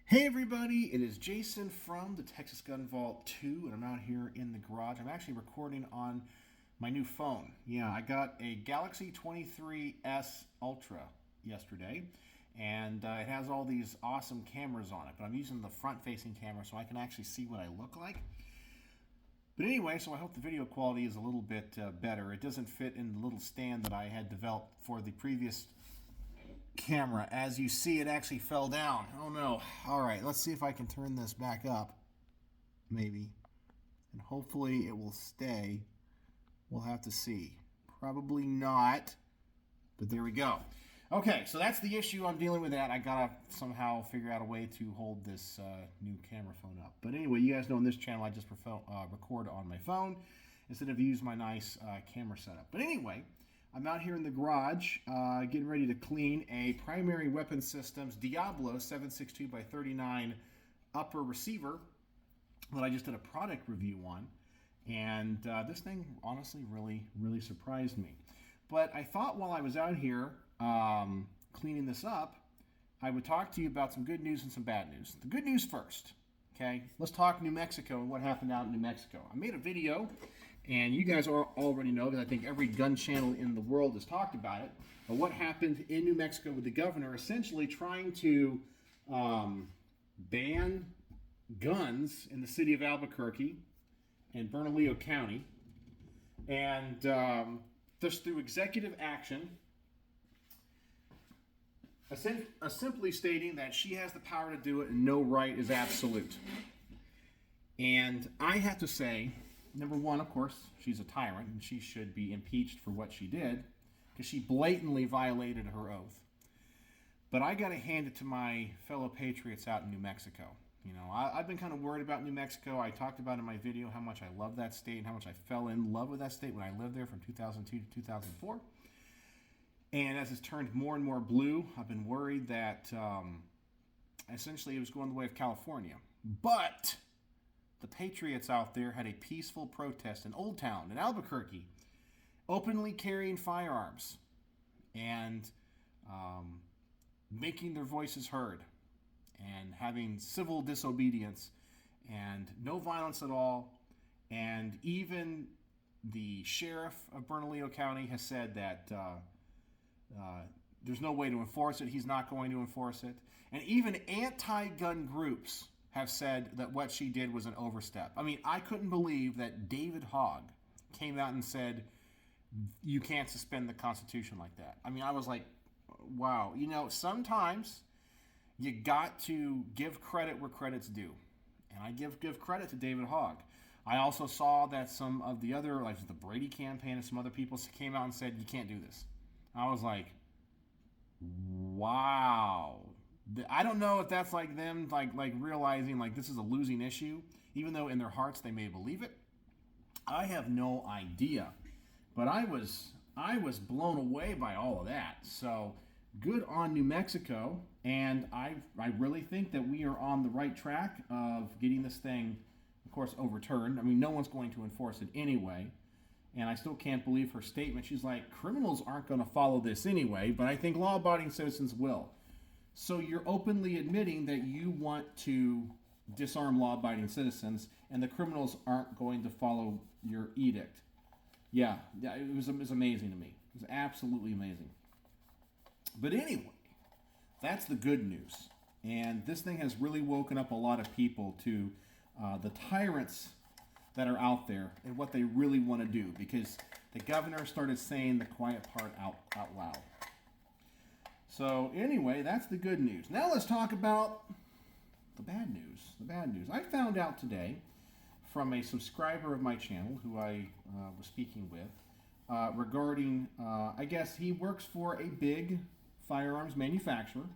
Hey everybody, it is Jason from the Texas Gun Vault 2, and I'm out here in the garage. I'm actually recording on my new phone. Yeah, I got a Galaxy 23S Ultra yesterday, and it has all these awesome cameras on it, but I'm using the front-facing camera so I can actually see what I look like. But anyway, so I hope the video quality is a little bit better. It doesn't fit in the little stand that I had developed for the previous camera. As you see, it actually fell down. Oh no. All right, let's see if I can turn this back up, maybe, and hopefully it will stay. We'll have to see. Probably not, but there we go. Okay, so that's the issue. I'm dealing with that. I gotta somehow figure out a way to hold this new camera phone up. But anyway, you guys know in this channel I just record on my phone instead of use my nice camera setup. But anyway, I'm out here in the garage getting ready to clean a Primary Weapon Systems Diablo 762x39 upper receiver that I just did a product review on. And this thing honestly really surprised me. But I thought while I was out here cleaning this up, I would talk to you about some good news and some bad news. The good news first, okay? Let's talk New Mexico and what happened out in New Mexico. I made a video, and you guys already know, because I think every gun channel in the world has talked about it, but what happened in New Mexico with the governor essentially trying to ban guns in the city of Albuquerque and Bernalillo County, and just through executive action, simply stating that she has the power to do it and no right is absolute. And I have to say, number one, of course, she's a tyrant and she should be impeached for what she did because she blatantly violated her oath. But I got to hand it to my fellow patriots out in New Mexico. You know, I've been kind of worried about New Mexico. I talked about in my video how much I love that state and how much I fell in love with that state when I lived there from 2002 to 2004. And as it's turned more and more blue, I've been worried that essentially it was going the way of California. But the patriots out there had a peaceful protest in Old Town in Albuquerque, openly carrying firearms and making their voices heard and having civil disobedience and no violence at all. And even the sheriff of Bernalillo County has said that there's no way to enforce it. He's not going to enforce it. And even anti-gun groups have said that what she did was an overstep. I mean, I couldn't believe that David Hogg came out and said, you can't suspend the Constitution like that. I mean, I was like, wow. You know, sometimes you got to give credit where credit's due. And I give credit to David Hogg. I also saw that some of the other, like the Brady campaign and some other people came out and said, you can't do this. I was like, wow. I don't know if that's like them like realizing like this is a losing issue, even though in their hearts they may believe it. I have no idea. But I was blown away by all of that. So good on New Mexico, and I really think that we are on the right track of getting this thing, of course, overturned. I mean, no one's going to enforce it anyway. And I still can't believe her statement. She's like, criminals aren't going to follow this anyway, but I think law-abiding citizens will. So you're openly admitting that you want to disarm law-abiding citizens, and the criminals aren't going to follow your edict. Yeah, it was amazing to me. It was absolutely amazing. But anyway, that's the good news. And this thing has really woken up a lot of people to the tyrants that are out there and what they really want to do, because the governor started saying the quiet part out loud. So anyway, that's the good news. Now let's talk about the bad news. The bad news. I found out today from a subscriber of my channel who I was speaking with regarding, I guess he works for a big firearms manufacturer.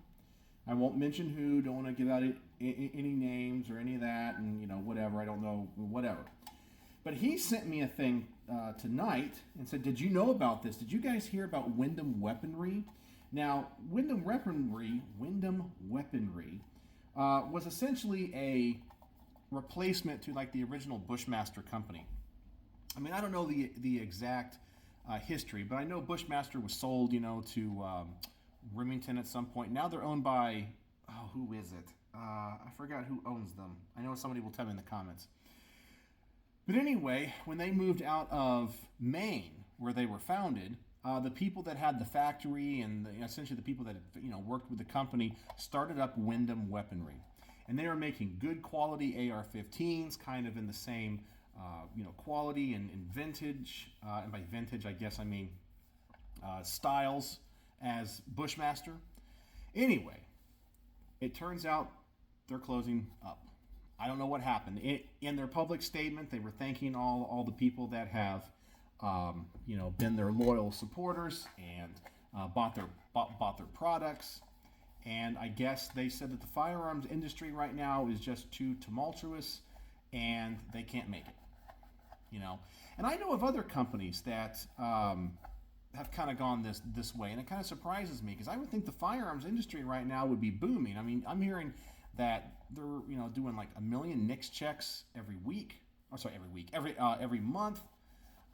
I won't mention who, don't want to give out any names or any of that, and you know, whatever, I don't know, whatever. But he sent me a thing tonight and said, did you know about this? Did you guys hear about Windham Weaponry? Now, Windham Weaponry was essentially a replacement to like the original Bushmaster company. I mean, I don't know the exact history, but I know Bushmaster was sold, you know, to Remington at some point. Now they're owned by oh, who is it? I forgot who owns them. I know somebody will tell me in the comments. But anyway, when they moved out of Maine, where they were founded, the people that had the factory and essentially the people that worked with the company started up Windham Weaponry, and they were making good quality AR-15s, kind of in the same quality and vintage. And by vintage, I guess I mean styles as Bushmaster. Anyway, it turns out they're closing up. I don't know what happened. In their public statement, they were thanking all the people that have, been their loyal supporters and bought their products. And I guess they said that the firearms industry right now is just too tumultuous, and they can't make it. And I know of other companies that have kind of gone this way, and it kind of surprises me because I would think the firearms industry right now would be booming. I mean, I'm hearing that they're doing like 1 million NICS checks every week. Oh, sorry, every week, every month.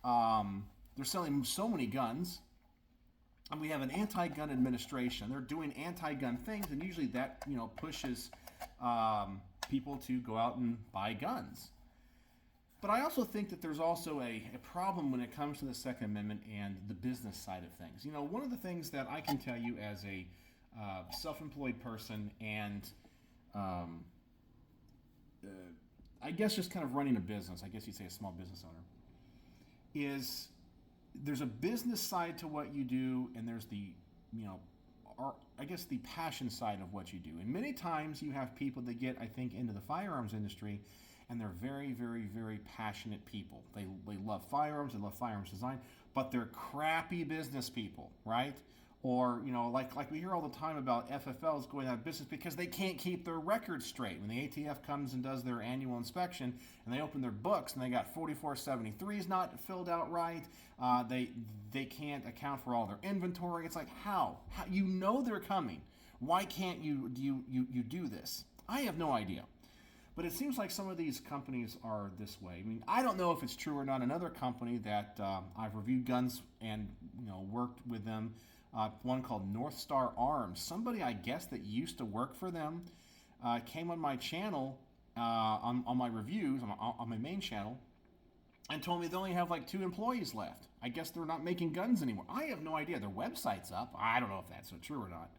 They're selling so many guns, and we have an anti-gun administration. They're doing anti-gun things, and usually that pushes people to go out and buy guns. But I also think that there's also a problem when it comes to the Second Amendment and the business side of things. One of the things that I can tell you as a self-employed person and I guess just kind of running a business, I guess you'd say a small business owner, is there's a business side to what you do, and there's the, I guess the passion side of what you do. And many times you have people that get, I think, into the firearms industry, and they're very, very, very passionate people. They love firearms, they love firearms design, but they're crappy business people, right? Or, like we hear all the time about FFLs going out of business because they can't keep their records straight. When the ATF comes and does their annual inspection and they open their books and they got 4473s not filled out right, they can't account for all their inventory. It's like, how? They're coming. Why can't you do this? I have no idea. But it seems like some of these companies are this way. I mean, I don't know if it's true or not. Another company that I've reviewed guns and worked with them, one called North Star Arms. Somebody, I guess, that used to work for them came on my channel, on my reviews, on my main channel, and told me they only have like 2 employees left. I guess they're not making guns anymore. I have no idea. Their website's up. I don't know if that's so true or not.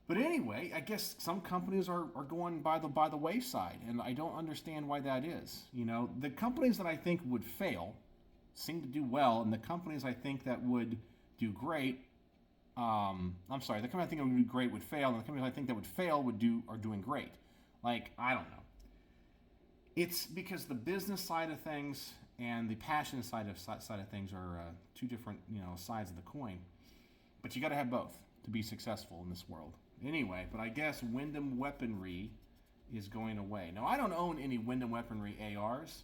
But anyway, I guess some companies are going by the wayside, and I don't understand why that is. The companies that I think would fail seem to do well, and the companies I think that would do great, the company I think that would do great would fail, and the companies I think that would fail are doing great. Like, I don't know. It's because the business side of things and the passion side of things are two different sides of the coin. But you got to have both to be successful in this world. Anyway, but I guess Windham Weaponry is going away. Now, I don't own any Windham Weaponry ARs,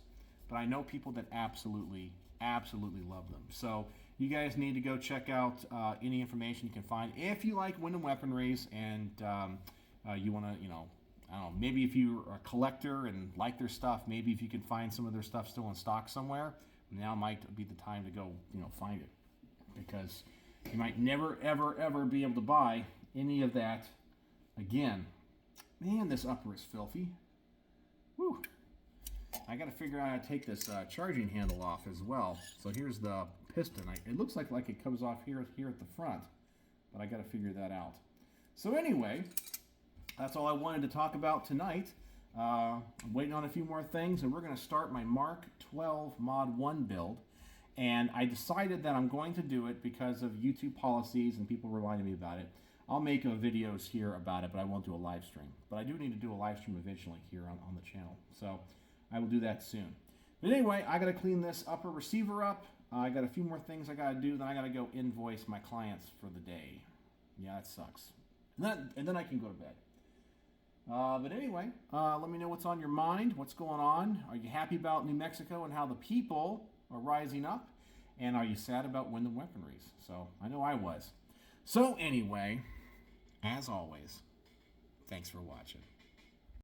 but I know people that absolutely love them. So you guys need to go check out any information you can find. If you like Windham Weaponries and you want to, I don't know, maybe if you're a collector and like their stuff, maybe if you can find some of their stuff still in stock somewhere, now might be the time to go, find it. Because you might never, ever be able to buy any of that again. Man, this upper is filthy. Whew. I got to figure out how to take this charging handle off as well. So here's the piston. It looks like it comes off here at the front, but I got to figure that out. So anyway, that's all I wanted to talk about tonight. I'm waiting on a few more things, and we're going to start my Mark 12 Mod 1 build. And I decided that I'm going to do it because of YouTube policies and people reminding me about it. I'll make videos here about it, but I won't do a live stream. But I do need to do a live stream eventually here on the channel. So I will do that soon. But anyway, I got to clean this upper receiver up. I got a few more things I got to do. Then I got to go invoice my clients for the day. Yeah, that sucks. And then I can go to bed. But anyway, let me know what's on your mind. What's going on? Are you happy about New Mexico and how the people are rising up? And are you sad about Windham Weaponries? So I know I was. So anyway, as always, thanks for watching.